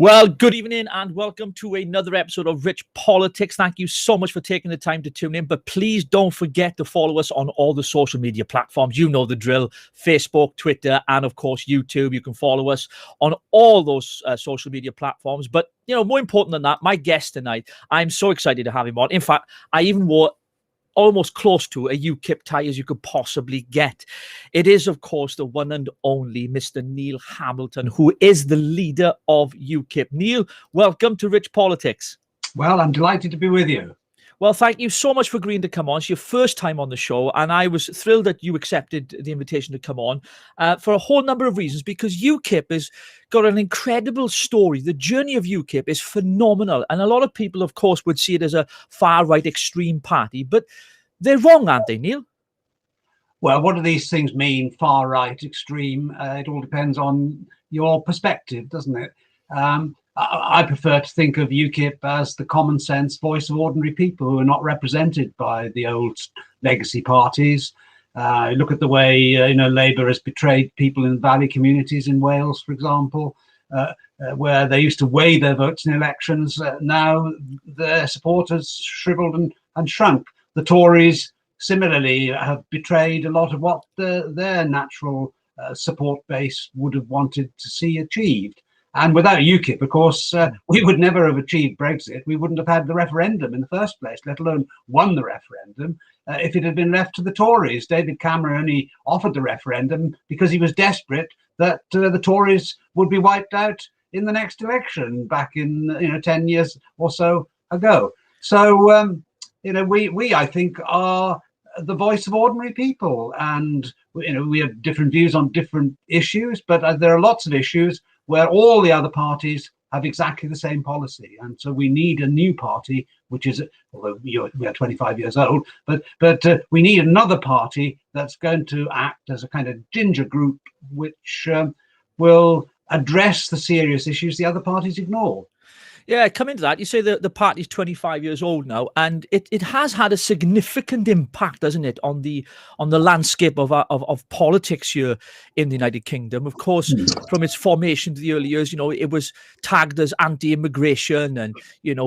Well, good evening and welcome to another episode of Rich Politics. Thank you so much for taking the time to tune in. But please don't forget to follow us on all the social media platforms. You know the drill: Facebook, Twitter, and of course YouTube. You can follow us on all those social media platforms. But more important than that, my guest tonight, I'm so excited to have him on. In fact, I even wore almost close to a UKIP tie as you could possibly get. It is, of course, the one and only Mr. Neil Hamilton, who is the leader of UKIP. Neil, welcome to Rich Politics. Well, I'm delighted to be with you. Well, thank you so much for agreeing to come on. It's your first time on the show, and I was thrilled that you accepted the invitation to come on for a whole number of reasons, because UKIP has got an incredible story. The journey of UKIP is phenomenal, and a lot of people, of course, would see it as a far-right extreme party, but they're wrong, aren't they, Neil? Well, what do these things mean, far-right, extreme? It all depends on your perspective, doesn't it? I prefer to think of UKIP as the common sense voice of ordinary people who are not represented by the old legacy parties. Look at the way Labour has betrayed people in valley communities in Wales, for example, where they used to weigh their votes in elections. Now their supporters shriveled and shrunk. The Tories similarly have betrayed a lot of what their natural support base would have wanted to see achieved. And without UKIP, of course, we would never have achieved Brexit. We wouldn't have had the referendum in the first place, let alone won the referendum, if it had been left to the Tories. David Cameron only offered the referendum because he was desperate that the Tories would be wiped out in the next election back in 10 years or so ago. So we I think are the voice of ordinary people, and we have different views on different issues, but there are lots of issues where all the other parties have exactly the same policy. And so we need a new party, which is, although we are 25 years old, but we need another party that's going to act as a kind of ginger group, which will address the serious issues the other parties ignore. Yeah, coming to that, you say the party's 25 years old now, and it has had a significant impact, hasn't it, on the landscape of politics here in the United Kingdom. Of course, from its formation to the early years, it was tagged as anti-immigration and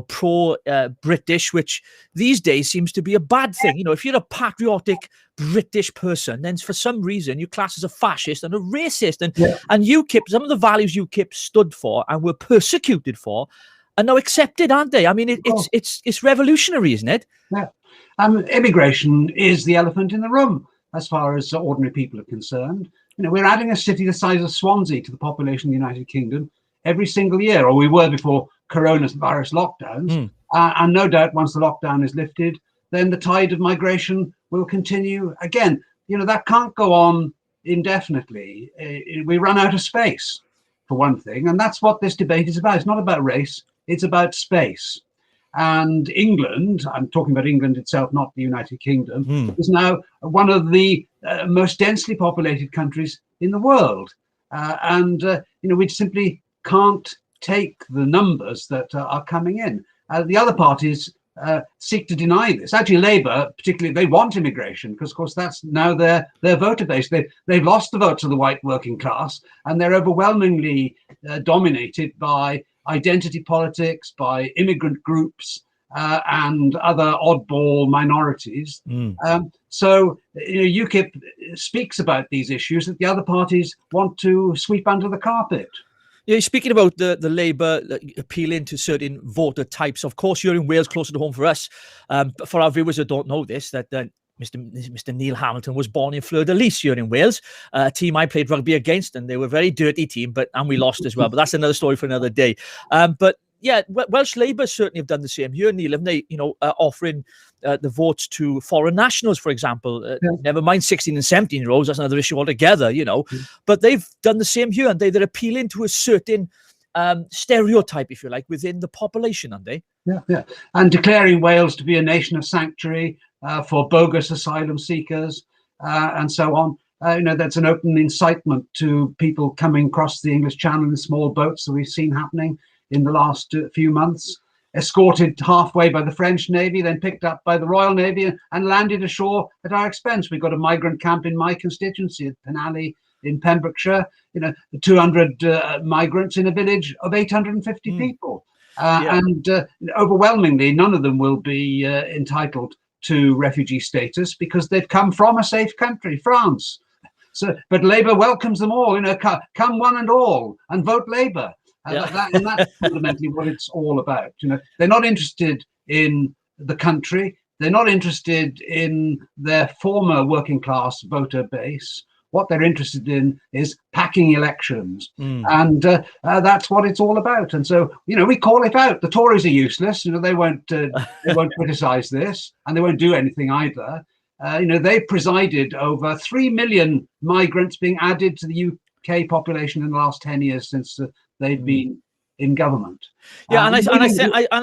pro-British, which these days seems to be a bad thing. If you're a patriotic British person, then for some reason you're classed as a fascist and a racist. And UKIP, some of the values UKIP stood for and were persecuted for, are now accepted, aren't they? I mean, it's revolutionary, isn't it? Yeah. Immigration is the elephant in the room as far as ordinary people are concerned. We're adding a city the size of Swansea to the population of the United Kingdom every single year, or we were before coronavirus lockdowns. And no doubt once the lockdown is lifted, then the tide of migration will continue again. That can't go on indefinitely. We run out of space, for one thing, and that's what this debate is about. It's not about race. It's about space. And England, I'm talking about England itself, not the United Kingdom, is now one of the most densely populated countries in the world. We simply can't take the numbers that are coming in. The other parties seek to deny this. Actually, Labour, particularly, they want immigration because, of course, that's now their voter base. They've lost the votes of the white working class, and they're overwhelmingly dominated by identity politics, by immigrant groups and other oddball minorities. So UKIP speaks about these issues that the other parties want to sweep under the carpet. Yeah, speaking about the Labour appealing to certain voter types, of course, you're in Wales, closer to home for us. For our viewers who don't know this, that Mr. Neil Hamilton was born in Fleur-de-Lys here in Wales, a team I played rugby against, and they were a very dirty team, and we lost as well. But that's another story for another day. But yeah, Welsh Labour certainly have done the same here, Neil, haven't they? Offering the votes to foreign nationals, for example. Never mind 16 and 17-year-olds, that's another issue altogether, But they've done the same here, and they're appealing to a certain stereotype, if you like, within the population, aren't they? Yeah. And declaring Wales to be a nation of sanctuary for bogus asylum seekers and so on. That's an open incitement to people coming across the English Channel in small boats that we've seen happening in the last few months, escorted halfway by the French Navy, then picked up by the Royal Navy and landed ashore at our expense. We've got a migrant camp in my constituency at Penally in Pembrokeshire, 200 migrants in a village of 850 people. And overwhelmingly, none of them will be entitled to refugee status because they've come from a safe country, France. So, but Labour welcomes them all. Come one and all, and vote Labour. And that's fundamentally what it's all about. They're not interested in the country. They're not interested in their former working class voter base. What they're interested in is packing elections, and that's what it's all about. And so, we call it out. The Tories are useless. They won't criticise this, and they won't do anything either. They presided over 3 million migrants being added to the UK population in the last 10 years since they've been in government. Yeah, and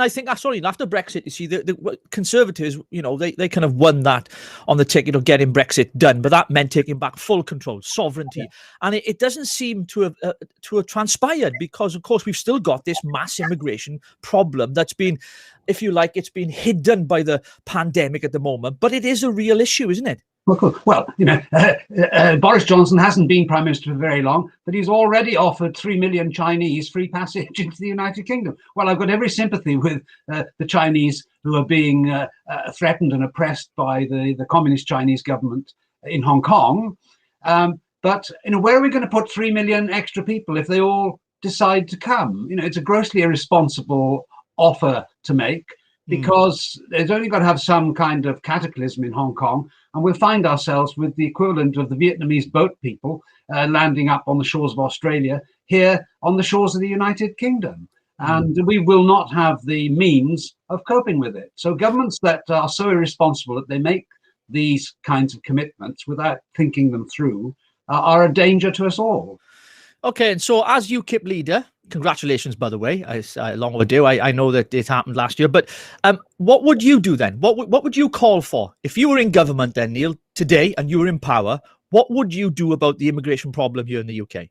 I think sorry, after Brexit, you see, the Conservatives, they kind of won that on the ticket of getting Brexit done, but that meant taking back full control, sovereignty, and it doesn't seem to have transpired because, of course, we've still got this mass immigration problem that's been, if you like, it's been hidden by the pandemic at the moment, but it is a real issue, isn't it? Well, Boris Johnson hasn't been Prime Minister for very long, but he's already offered 3 million Chinese free passage into the United Kingdom. Well, I've got every sympathy with the Chinese who are being threatened and oppressed by the communist Chinese government in Hong Kong. But where are we going to put 3 million extra people if they all decide to come? It's a grossly irresponsible offer to make, because it's only got to have some kind of cataclysm in Hong Kong, and we'll find ourselves with the equivalent of the Vietnamese boat people landing up on the shores of Australia here on the shores of the United Kingdom. And we will not have the means of coping with it. So governments that are so irresponsible that they make these kinds of commitments without thinking them through are a danger to us all. Okay, and so as UKIP leader, congratulations, by the way, long overdue. I know that it happened last year, but what would you do then? What would you call for? If you were in government then, Neil, today, and you were in power, what would you do about the immigration problem here in the UK?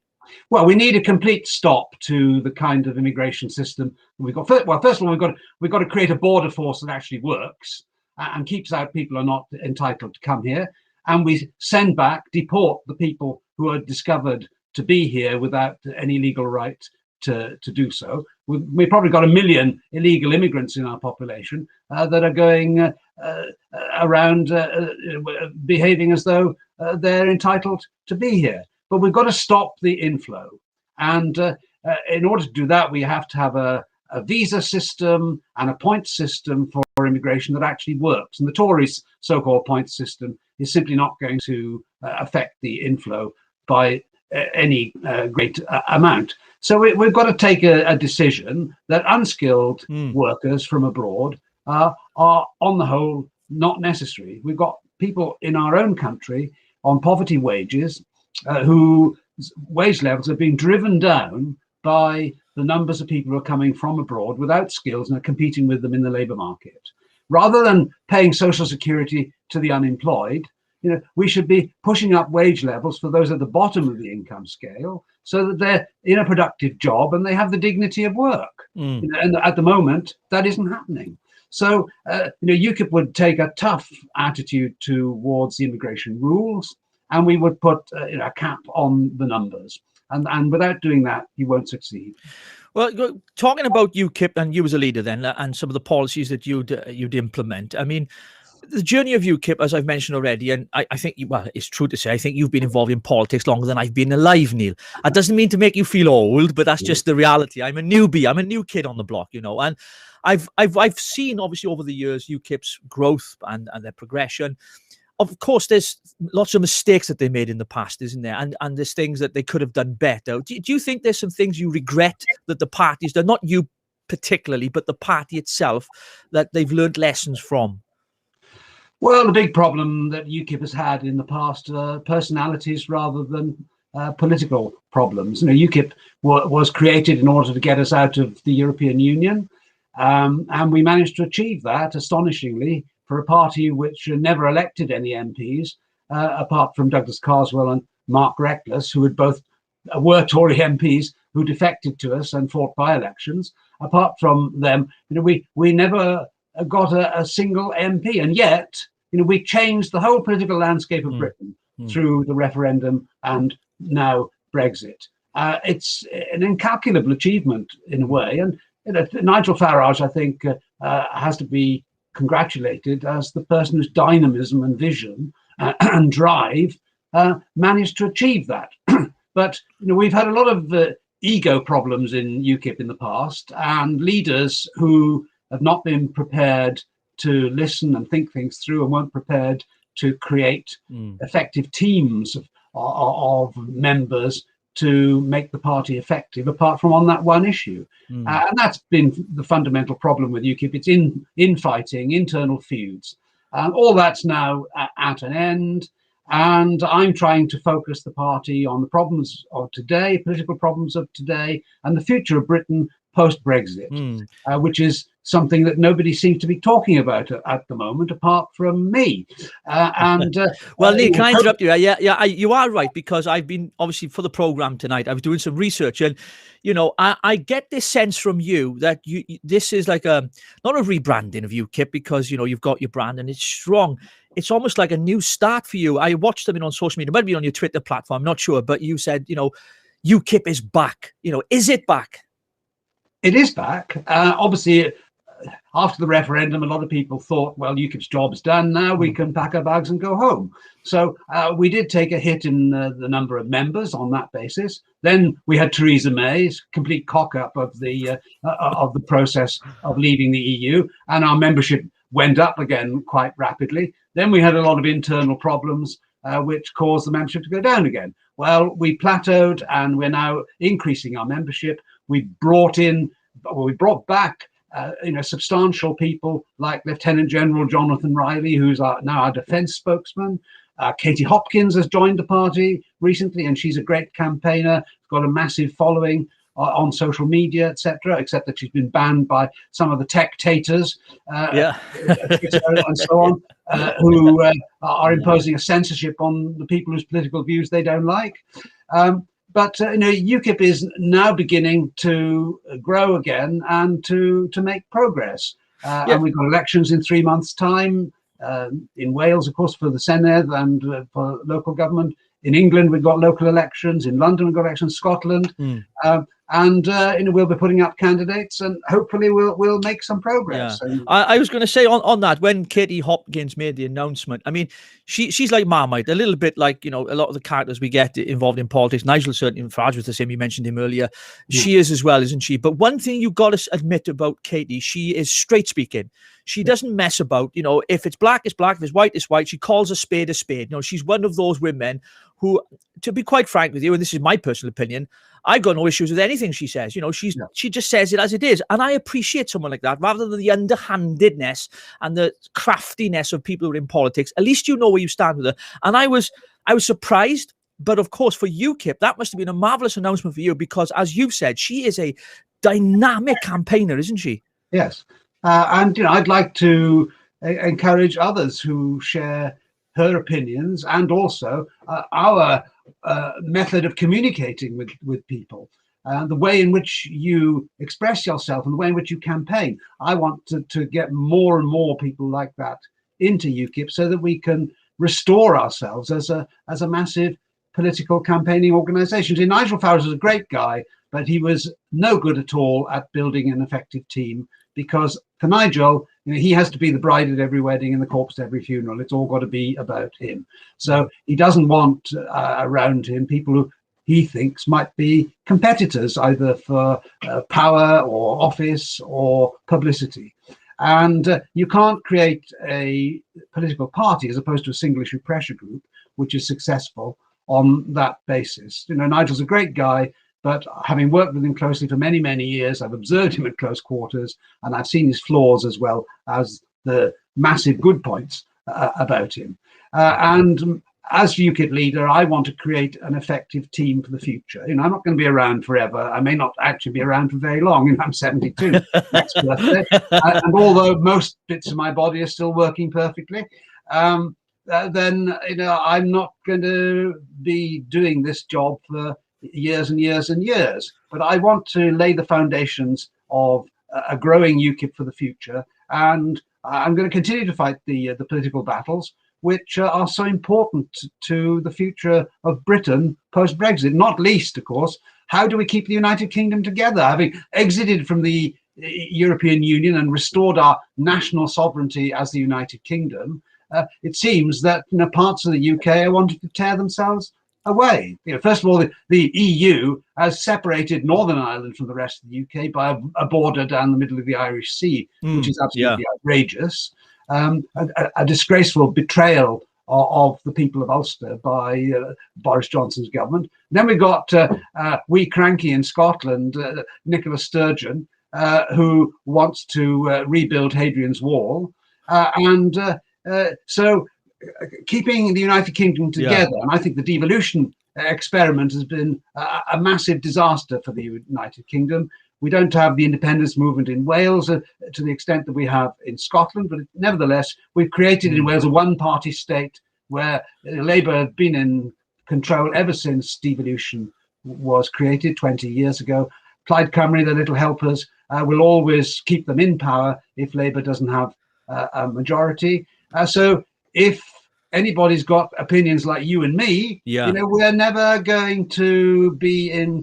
Well, we need a complete stop to the kind of immigration system we've got. Well, first of all, we've got to create a border force that actually works and keeps out people who are not entitled to come here. And we send back, deport the people who are discovered to be here without any legal right to do so. We've probably got 1 million illegal immigrants in our population that are going around behaving as though they're entitled to be here. But we've got to stop the inflow. And in order to do that, we have to have a visa system and a point system for immigration that actually works. And the Tories' so-called point system is simply not going to affect the inflow by any great amount. So we've got to take a decision that unskilled workers from abroad are on the whole not necessary. We've got people in our own country on poverty wages whose wage levels are being driven down by the numbers of people who are coming from abroad without skills and are competing with them in the labour market. Rather than paying social security to the unemployed, we should be pushing up wage levels for those at the bottom of the income scale so that they're in a productive job and they have the dignity of work. And at the moment, that isn't happening. So, UKIP would take a tough attitude towards the immigration rules, and we would put a cap on the numbers. And without doing that, you won't succeed. Well, talking about UKIP and you as a leader then, and some of the policies that you'd implement, I mean, the journey of UKIP, as I've mentioned already, and I think, well, it's true to say, I think you've been involved in politics longer than I've been alive, Neil. That doesn't mean to make you feel old, but that's just the reality. I'm a newbie. I'm a new kid on the block, and I've seen, obviously, over the years, UKIP's growth and their progression. Of course, there's lots of mistakes that they made in the past, isn't there? And there's things that they could have done better. Do you think there's some things you regret that the party's done, not you particularly, but the party itself, that they've learned lessons from? Well, the big problem that UKIP has had in the past are personalities rather than political problems. UKIP was created in order to get us out of the European Union, and we managed to achieve that astonishingly for a party which never elected any MPs, apart from Douglas Carswell and Mark Reckless, who were Tory MPs who defected to us and fought by-elections. Apart from them, we never got a single MP, and yet we changed the whole political landscape of Britain through the referendum and now Brexit. It's an incalculable achievement in a way, and Nigel Farage, I think, has to be congratulated as the person whose dynamism and vision and drive managed to achieve that. But we've had a lot of ego problems in UKIP in the past, and leaders who have not been prepared to listen and think things through and weren't prepared to create effective teams of members to make the party effective, apart from on that one issue. And that's been the fundamental problem with UKIP. It's infighting, internal feuds. All that's now at an end. And I'm trying to focus the party on the problems of today, political problems of today, and the future of Britain post-Brexit, which is something that nobody seems to be talking about at the moment, apart from me. Well, Neil, can I interrupt you? Yeah, you are right, because I've been, obviously, for the programme tonight, I was doing some research, and, I get this sense from you that this is like not a rebranding of UKIP, because, you've got your brand and it's strong. It's almost like a new start for you. I watched them on social media, it might be on your Twitter platform, I'm not sure, but you said, UKIP is back. Is it back? It is back. Obviously, after the referendum, a lot of people thought, well, UKIP's job's done now, we can pack our bags and go home. So we did take a hit in the number of members on that basis. Then we had Theresa May's complete cock-up of the process of leaving the EU, and our membership went up again quite rapidly. Then we had a lot of internal problems, which caused the membership to go down again. Well, we plateaued, and we're now increasing our membership. We brought back substantial people like Lieutenant General Jonathan Riley, who's now our defence spokesman. Katie Hopkins has joined the party recently, and she's a great campaigner, got a massive following on social media, etc., except that she's been banned by some of the tech-taters and so on, who are imposing a censorship on the people whose political views they don't like. But UKIP is now beginning to grow again and to make progress. And we've got elections in 3 months' time in Wales, of course, for the Senedd and for local government. In England, we've got local elections. In London, we've got elections. Scotland, and we'll be putting up candidates, and hopefully we'll make some progress. Yeah. I was going to say on that, when Katie Hopkins made the announcement, I mean, she's like Marmite, a little bit like a lot of the characters we get involved in politics. Nigel certainly, Farage was the same. You mentioned him earlier. She is as well, isn't she? But one thing you got to admit about Katie, she is straight speaking. She doesn't mess about. If it's black, it's black. If it's white, it's white. She calls a spade a spade. She's one of those women who, to be quite frank with you, and this is my personal opinion, I got no issues with anything she says. She just says it as it is. And I appreciate someone like that, rather than the underhandedness and the craftiness of people who are in politics. At least you know where you stand with her. And I was surprised. But of course, for UKIP, that must have been a marvelous announcement for you, because, as you've said, she is a dynamic campaigner, isn't she? Yes. And I'd like to encourage others who share her opinions, and also our method of communicating with people, the way in which you express yourself and the way in which you campaign. I want to get more and more people like that into UKIP, so that we can restore ourselves as a massive political campaigning organisation. See, Nigel Farage was a great guy, but he was no good at all at building an effective team, because for Nigel, he has to be the bride at every wedding and the corpse at every funeral. It's all got to be about him. So he doesn't want around him people who he thinks might be competitors, either for power or office or publicity. And you can't create a political party, as opposed to a single issue pressure group, which is successful on that basis. Nigel's a great guy, but having worked with him closely for many, many years, I've observed him at close quarters, and I've seen his flaws as well as the massive good points about him. And as UKIP leader, I want to create an effective team for the future. I'm not going to be around forever. I may not actually be around for very long. I'm 72 next birthday. And although most bits of my body are still working perfectly, then I'm not going to be doing this job for years and years and years. But I want to lay the foundations of a growing UKIP for the future, and I'm going to continue to fight the political battles. which are so important to the future of Britain post-Brexit. Not least, of course, how do we keep the United Kingdom together? Having exited from the European Union and restored our national sovereignty as the United Kingdom, it seems that parts of the UK are wanting to tear themselves away. First of all, the EU has separated Northern Ireland from the rest of the UK by a border down the middle of the Irish Sea, which is absolutely outrageous. A disgraceful betrayal of the people of Ulster by Boris Johnson's government. Then we got wee cranky in Scotland, Nicola Sturgeon, who wants to rebuild Hadrian's Wall. So keeping the United Kingdom together, and I think the devolution experiment has been a massive disaster for the United Kingdom. We don't have the independence movement in Wales to the extent that we have in Scotland, but nevertheless, we've created in Wales a one-party state where Labour have been in control ever since devolution was created 20 years ago. Plaid Cymru, the little helpers, will always keep them in power if Labour doesn't have a majority. So if anybody's got opinions like you and me, we're never going to be in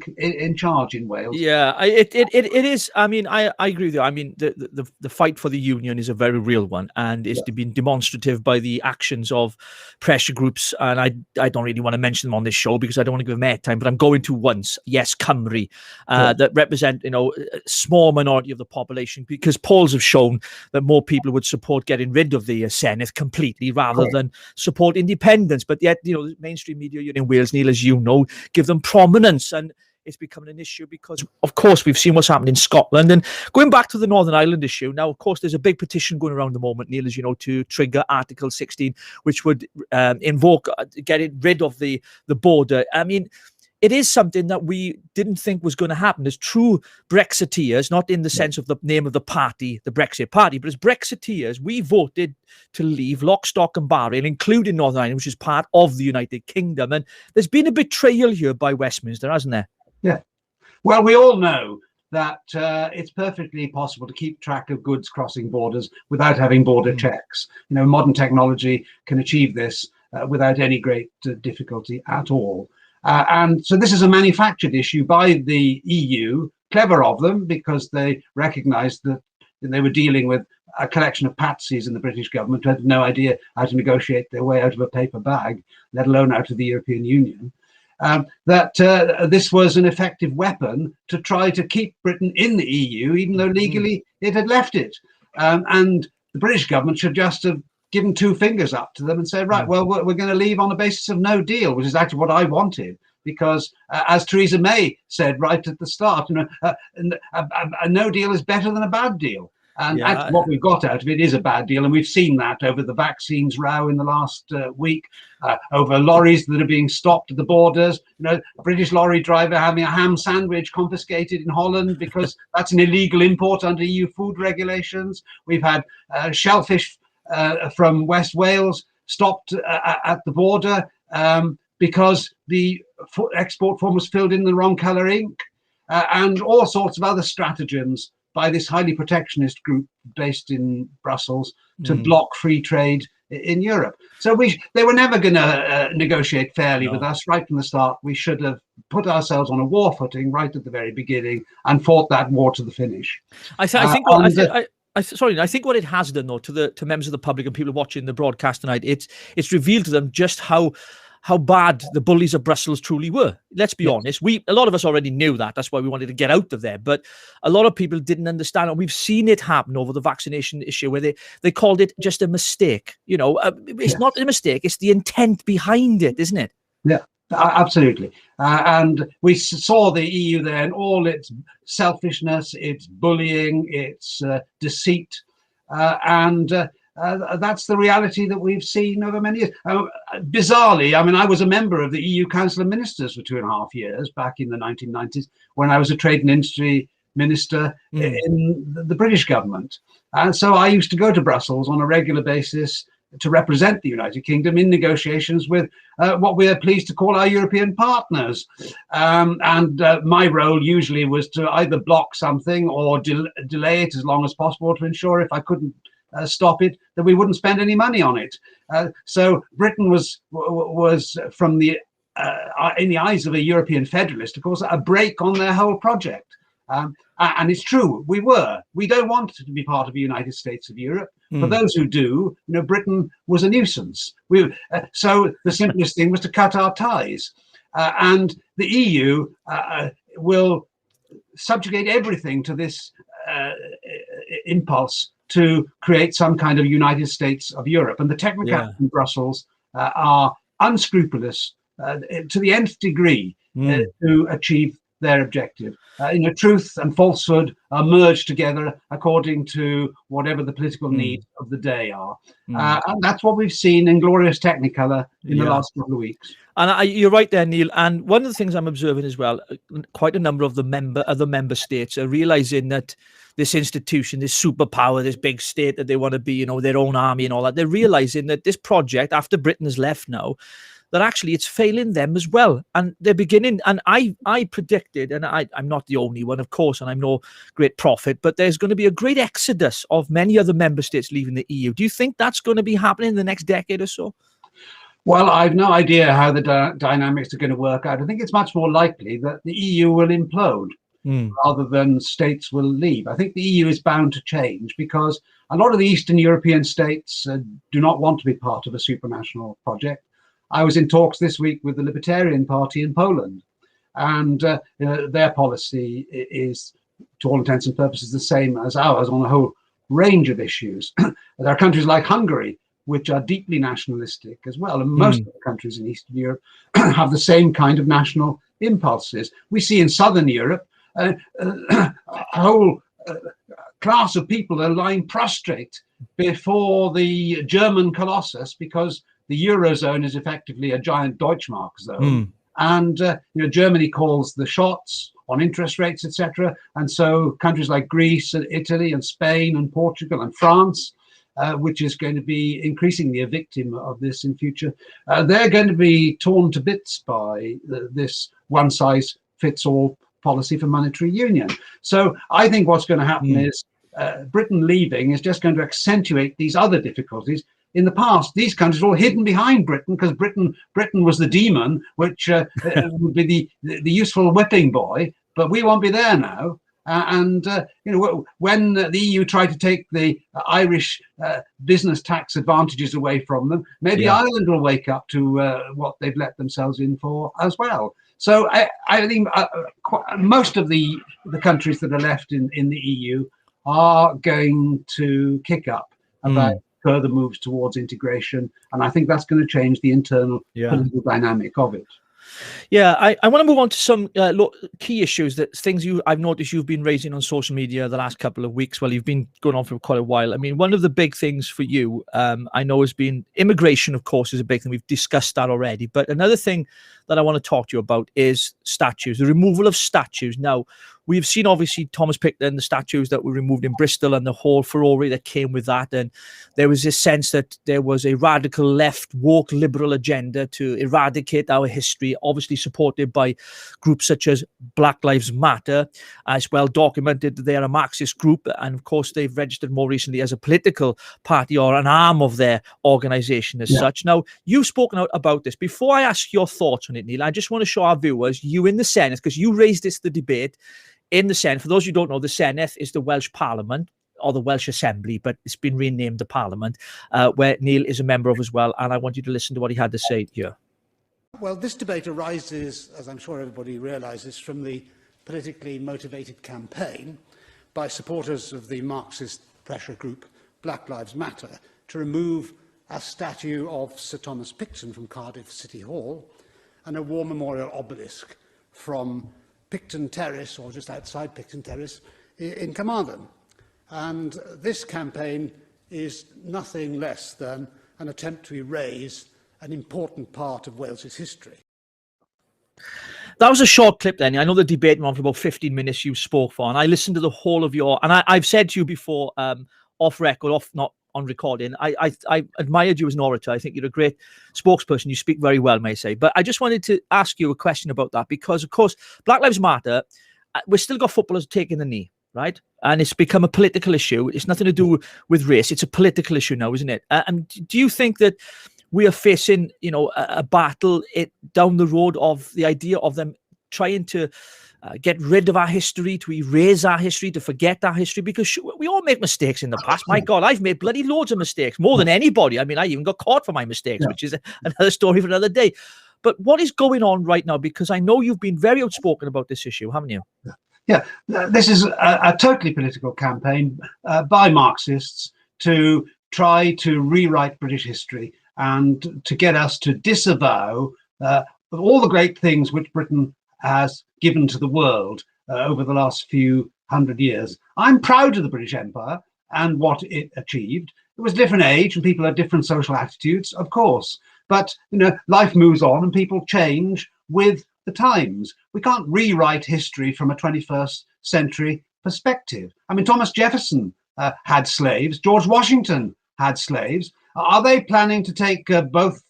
charge in Wales. It is. I mean, I agree with you. I mean, the fight for the union is a very real one, and it's been demonstrative by the actions of pressure groups. And I don't really want to mention them on this show because I don't want to give them airtime, but I'm going to once. Yes, Cymru, that represent a small minority of the population, because polls have shown that more people would support getting rid of the Senedd completely rather than support independence. But yet, the mainstream media in Wales, Neil, as you know, give them prominence, and it's becoming an issue because, of course, we've seen what's happened in Scotland. And going back to the Northern Ireland issue, now, of course, there's a big petition going around at the moment, Neil, as you know, to trigger Article 16, which would invoke getting rid of the border. I mean, it is something that we didn't think was going to happen. As true Brexiteers, not in the sense of the name of the party, the Brexit Party, but as Brexiteers, we voted to leave lock, stock and barrel, including Northern Ireland, which is part of the United Kingdom. And there's been a betrayal here by Westminster, hasn't there? Yeah. Well, we all know that it's perfectly possible to keep track of goods crossing borders without having border checks. Modern technology can achieve this without any great difficulty at all. And so this is a manufactured issue by the EU, clever of them, because they recognised that they were dealing with a collection of patsies in the British government who had no idea how to negotiate their way out of a paper bag, let alone out of the European Union. This was an effective weapon to try to keep Britain in the EU, even though legally it had left it. And the British government should just have given two fingers up to them and said, right, well, we're going to leave on the basis of no deal, which is actually what I wanted. Because as Theresa May said right at the start, a no deal is better than a bad deal. And actually what we've got out of it is a bad deal. And we've seen that over the vaccines row in the last week, over lorries that are being stopped at the borders. British lorry driver having a ham sandwich confiscated in Holland because that's an illegal import under EU food regulations. We've had shellfish from West Wales stopped at the border because the export form was filled in the wrong colour ink, and all sorts of other stratagems by this highly protectionist group based in Brussels to block free trade in Europe. So they were never going to negotiate fairly with us right from the start. We should have put ourselves on a war footing right at the very beginning and fought that war to the finish. I think what it has done, though, to members of the public and people watching the broadcast tonight, it's revealed to them just how bad the bullies of Brussels truly were. Let's be honest. A lot of us already knew that. That's why we wanted to get out of there. But a lot of people didn't understand, and we've seen it happen over the vaccination issue, where they called it just a mistake. It's not a mistake. It's the intent behind it, isn't it? Yeah. Absolutely. And we saw the EU there in all its selfishness, its bullying, its deceit. And that's the reality that we've seen over many years. Bizarrely, I mean, I was a member of the EU Council of Ministers for 2.5 years back in the 1990s when I was a trade and industry minister in the British government. And so I used to go to Brussels on a regular basis to represent the United Kingdom in negotiations with what we are pleased to call our European partners. And my role usually was to either block something or delay it as long as possible to ensure if I couldn't stop it, that we wouldn't spend any money on it. So Britain was from the in the eyes of a European federalist, of course, a brake on their whole project. And it's true, we don't want to be part of the United States of Europe. For those who do, Britain was a nuisance. So the simplest thing was to cut our ties. And the EU will subjugate everything to this impulse to create some kind of United States of Europe. And the technocrats in Brussels are unscrupulous to the nth degree to achieve their objective. Truth and falsehood are merged together according to whatever the political needs of the day are. And that's what we've seen in glorious technicolor in the last couple of weeks. And you're right there, Neil. And one of the things I'm observing as well, quite a number of the member states are realizing that this institution, this superpower, this big state that they want to be, their own army and all that, they're realizing that this project, after Britain has left now, that actually it's failing them as well. And they're beginning, and I predicted, and I'm not the only one, of course, and I'm no great prophet, but there's going to be a great exodus of many other member states leaving the EU. Do you think that's going to be happening in the next decade or so? Well, I've no idea how the dynamics are going to work out. I think it's much more likely that the EU will implode rather than states will leave. I think the EU is bound to change because a lot of the Eastern European states do not want to be part of a supranational project. I was in talks this week with the Libertarian Party in Poland, and their policy is, to all intents and purposes, the same as ours on a whole range of issues. There are countries like Hungary, which are deeply nationalistic as well, and most of the countries in Eastern Europe have the same kind of national impulses. We see in Southern Europe a whole class of people are lying prostrate before the German colossus because the Eurozone is effectively a giant Deutschmark zone. And Germany calls the shots on interest rates, etc. And so countries like Greece and Italy and Spain and Portugal and France, which is going to be increasingly a victim of this in future, they're going to be torn to bits by this one-size-fits-all policy for monetary union. So I think what's going to happen is Britain leaving is just going to accentuate these other difficulties. In the past, these countries were all hidden behind Britain because Britain was the demon, which would be the useful whipping boy. But we won't be there now. When the EU tried to take the Irish business tax advantages away from them, maybe Ireland will wake up to what they've let themselves in for as well. So I think most of the countries that are left in the EU are going to kick up about further moves towards integration, and I think that's going to change the internal political dynamic of it. Yeah, I want to move on to some key issues, things I've noticed you've been raising on social media the last couple of weeks. Well, you've been going on for quite a while. I mean, one of the big things for you, I know, has been immigration, of course, is a big thing. We've discussed that already. But another thing that I want to talk to you about is statues, the removal of statues. Now, we've seen, obviously, Thomas Picton, the statues that were removed in Bristol and the whole furore that came with that. And there was this sense that there was a radical left, woke liberal agenda to eradicate our history, obviously supported by groups such as Black Lives Matter. It's well documented that they are a Marxist group. And of course, they've registered more recently as a political party or an arm of their organization as such. Now, you've spoken out about this. Before I ask your thoughts on it, Neil, I just want to show our viewers you in the Senate, because you raised the debate in the Senate. For those who don't know, the Senate is the Welsh Parliament or the Welsh Assembly, but it's been renamed the Parliament, where Neil is a member of as well. And I want you to listen to what he had to say here. Well, this debate arises, as I'm sure everybody realises, from the politically motivated campaign by supporters of the Marxist pressure group Black Lives Matter to remove a statue of Sir Thomas Picton from Cardiff City Hall and a war memorial obelisk from Picton Terrace, or just outside Picton Terrace, in Carmarthen. And this campaign is nothing less than an attempt to erase an important part of Wales's history. That was a short clip then. I know the debate went on for about 15 minutes you spoke for, and I listened to the whole of your, and I've said to you before, off record, not on recording, I admired you as an orator. I think you're a great spokesperson. You speak very well, may I say. But I just wanted to ask you a question about that, because, of course, Black Lives Matter, we've still got footballers taking the knee. right? And it's become a political issue. It's nothing to do with race. It's a political issue now, isn't it? And do you think that we are facing, a battle down the road of the idea of them trying to get rid of our history, to erase our history, to forget our history? Because we all make mistakes in the past. My God, I've made bloody loads of mistakes, more than anybody. I mean, I even got caught for my mistakes, which is another story for another day. But what is going on right now? Because I know you've been very outspoken about this issue, haven't you? Yeah, this is a totally political campaign by Marxists to try to rewrite British history and to get us to disavow all the great things which Britain has given to the world over the last few hundred years. I'm proud of the British Empire and what it achieved. It was a different age and people had different social attitudes, of course. But, life moves on and people change with the times. We can't rewrite history from a 21st century perspective. I mean, Thomas Jefferson had slaves. George Washington had slaves. Are they planning to take both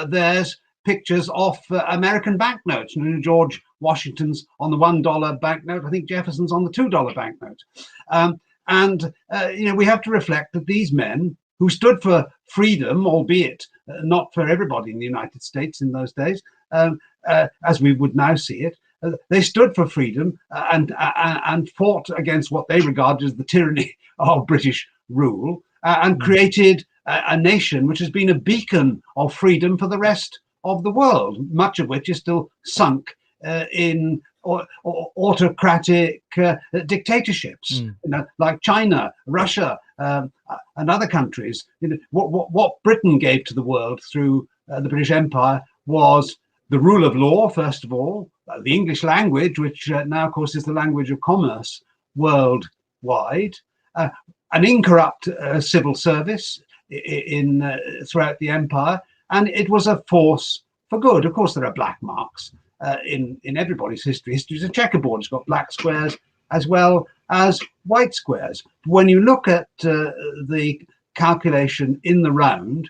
theirs pictures off American banknotes? George Washington's on the $1 banknote. I think Jefferson's on the $2 banknote. We have to reflect that these men who stood for freedom, albeit not for everybody in the United States in those days, as we would now see it, they stood for freedom and fought against what they regarded as the tyranny of British rule and created a nation which has been a beacon of freedom for the rest of the world, much of which is still sunk in autocratic dictatorships, like China, Russia, and other countries. What Britain gave to the world through the British Empire was the rule of law, first of all, the English language, which now, of course, is the language of commerce worldwide, an incorrupt civil service throughout the empire, and it was a force for good. Of course, there are black marks in everybody's history. History is a checkerboard. It's got black squares as well as white squares. When you look at the calculation in the round,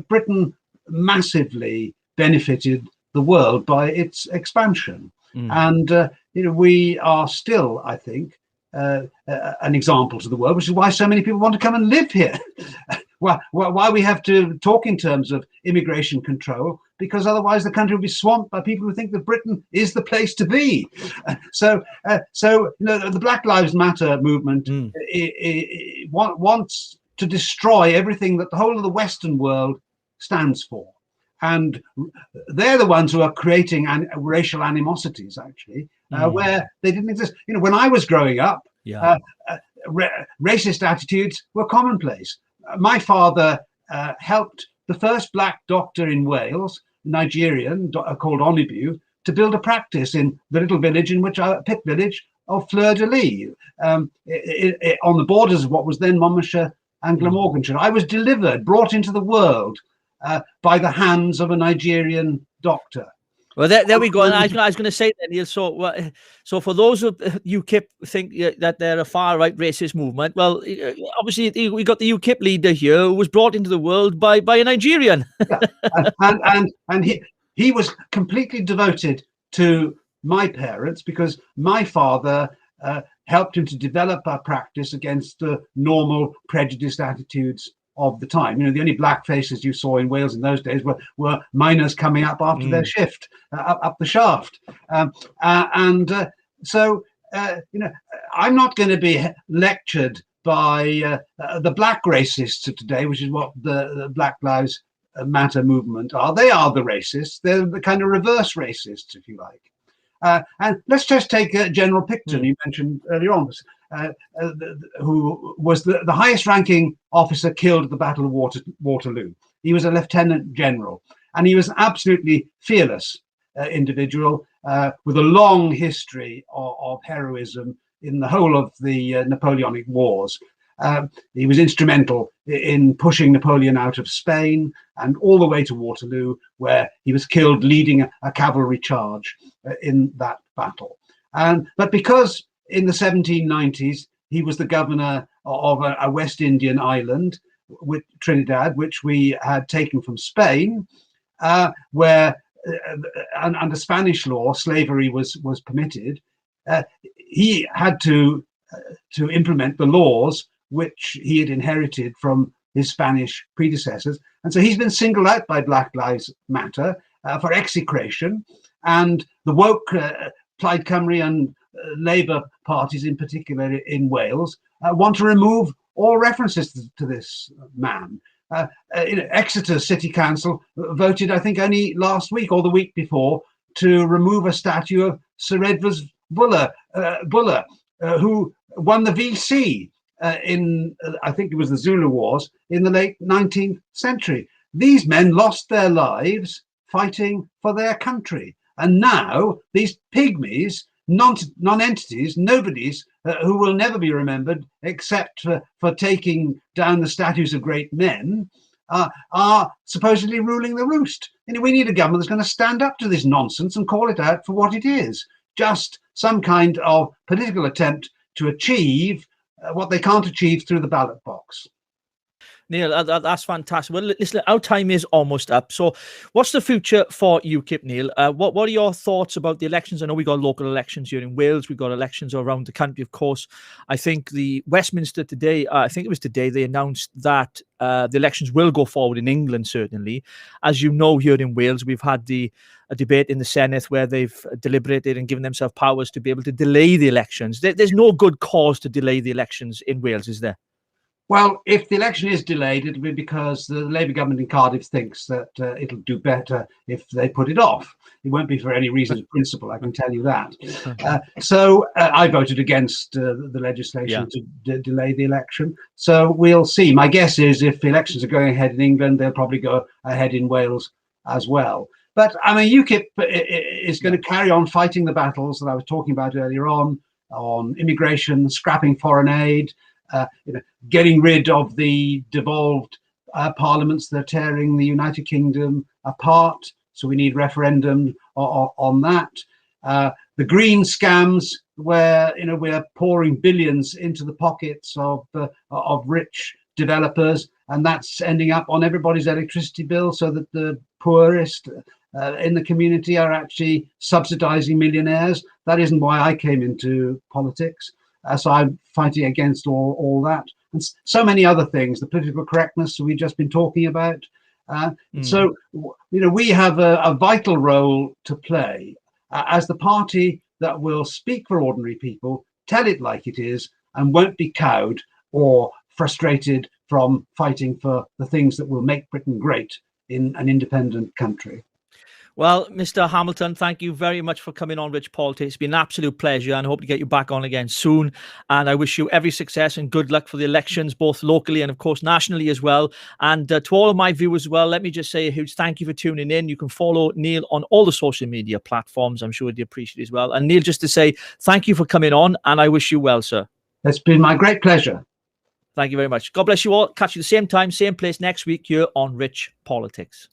Britain massively benefited the world by its expansion. And we are still, I think, an example to the world, which is why so many people want to come and live here. Why we have to talk in terms of immigration control, because otherwise the country will be swamped by people who think that Britain is the place to be. So the Black Lives Matter movement wants to destroy everything that the whole of the Western world stands for. And they're the ones who are creating racial animosities, actually, where they didn't exist. When I was growing up, racist attitudes were commonplace. My father helped the first black doctor in Wales, Nigerian, called Onibu, to build a practice in the little village pit village of Fleur-de-Lis, on the borders of what was then Monmouthshire and Glamorganshire. I was brought into the world by the hands of a Nigerian doctor. Well, there we go. And I was going to say that, Neil. So for those who UKIP think that they're a far-right racist movement, well, obviously we got the UKIP leader here who was brought into the world by a Nigerian. and he was completely devoted to my parents, because my father helped him to develop a practice against the normal prejudiced attitudes of the time. The only black faces you saw in Wales in those days were miners coming up after their shift, up the shaft. So I'm not going to be lectured by the black racists of today, which is what the Black Lives Matter movement are. They are the racists. They're the kind of reverse racists, if you like. And let's just take General Picton, you mentioned earlier on, who was the highest ranking officer killed at the Battle of Waterloo. He was a lieutenant general, and he was an absolutely fearless individual with a long history of heroism in the whole of the Napoleonic Wars. He was instrumental in pushing Napoleon out of Spain and all the way to Waterloo, where he was killed leading a cavalry charge in that battle. But because in the 1790s he was the governor of a West Indian island, with Trinidad, which we had taken from Spain, where under Spanish law slavery was permitted, he had to to implement the laws which he had inherited from his Spanish predecessors. And so he's been singled out by Black Lives Matter for execration. And the woke Plaid Cymru and Labour parties in particular in Wales want to remove all references to this man. Exeter City Council voted, I think, only last week or the week before to remove a statue of Sir Edward Buller, who won the VC in, I think it was the Zulu Wars, in the late 19th century. These men lost their lives fighting for their country. And now these pygmies, non-entities, nobodies who will never be remembered except for taking down the statues of great men, are supposedly ruling the roost. And we need a government that's going to stand up to this nonsense and call it out for what it is. Just some kind of political attempt to achieve what they can't achieve through the ballot box. Neil, that's fantastic. Well, listen, our time is almost up. So what's the future for UKIP, Neil? What are your thoughts about the elections? I know we got local elections here in Wales. We've got elections around the country, of course. I think the Westminster today, I think it was today, they announced that the elections will go forward in England, certainly. As you know, here in Wales, we've had a debate in the Senate where they've deliberated and given themselves powers to be able to delay the elections. There's no good cause to delay the elections in Wales, is there? Well, if the election is delayed, it'll be because the Labour government in Cardiff thinks that it'll do better if they put it off. It won't be for any reason of principle, I can tell you that. So I voted against the legislation to delay the election. So we'll see. My guess is if the elections are going ahead in England, they'll probably go ahead in Wales as well. But I mean, UKIP is going to carry on fighting the battles that I was talking about earlier on immigration, scrapping foreign aid, getting rid of the devolved parliaments that are tearing the United Kingdom apart. So we need referendum on that. The green scams, where we're pouring billions into the pockets of rich developers, and that's ending up on everybody's electricity bill, so that the poorest in the community are actually subsidizing millionaires. That isn't why I came into politics. So I'm fighting against all that, and so many other things. The political correctness we've just been talking about. So we have a vital role to play as the party that will speak for ordinary people, tell it like it is, and won't be cowed or frustrated from fighting for the things that will make Britain great in an independent country. Well, Mr. Hamilton, thank you very much for coming on Rich Politics. It's been an absolute pleasure, and I hope to get you back on again soon. And I wish you every success and good luck for the elections, both locally and, of course, nationally as well. And to all of my viewers as well, let me just say a huge thank you for tuning in. You can follow Neil on all the social media platforms. I'm sure he'd appreciate it as well. And Neil, just to say thank you for coming on, and I wish you well, sir. It's been my great pleasure. Thank you very much. God bless you all. Catch you the same time, same place next week here on Rich Politics.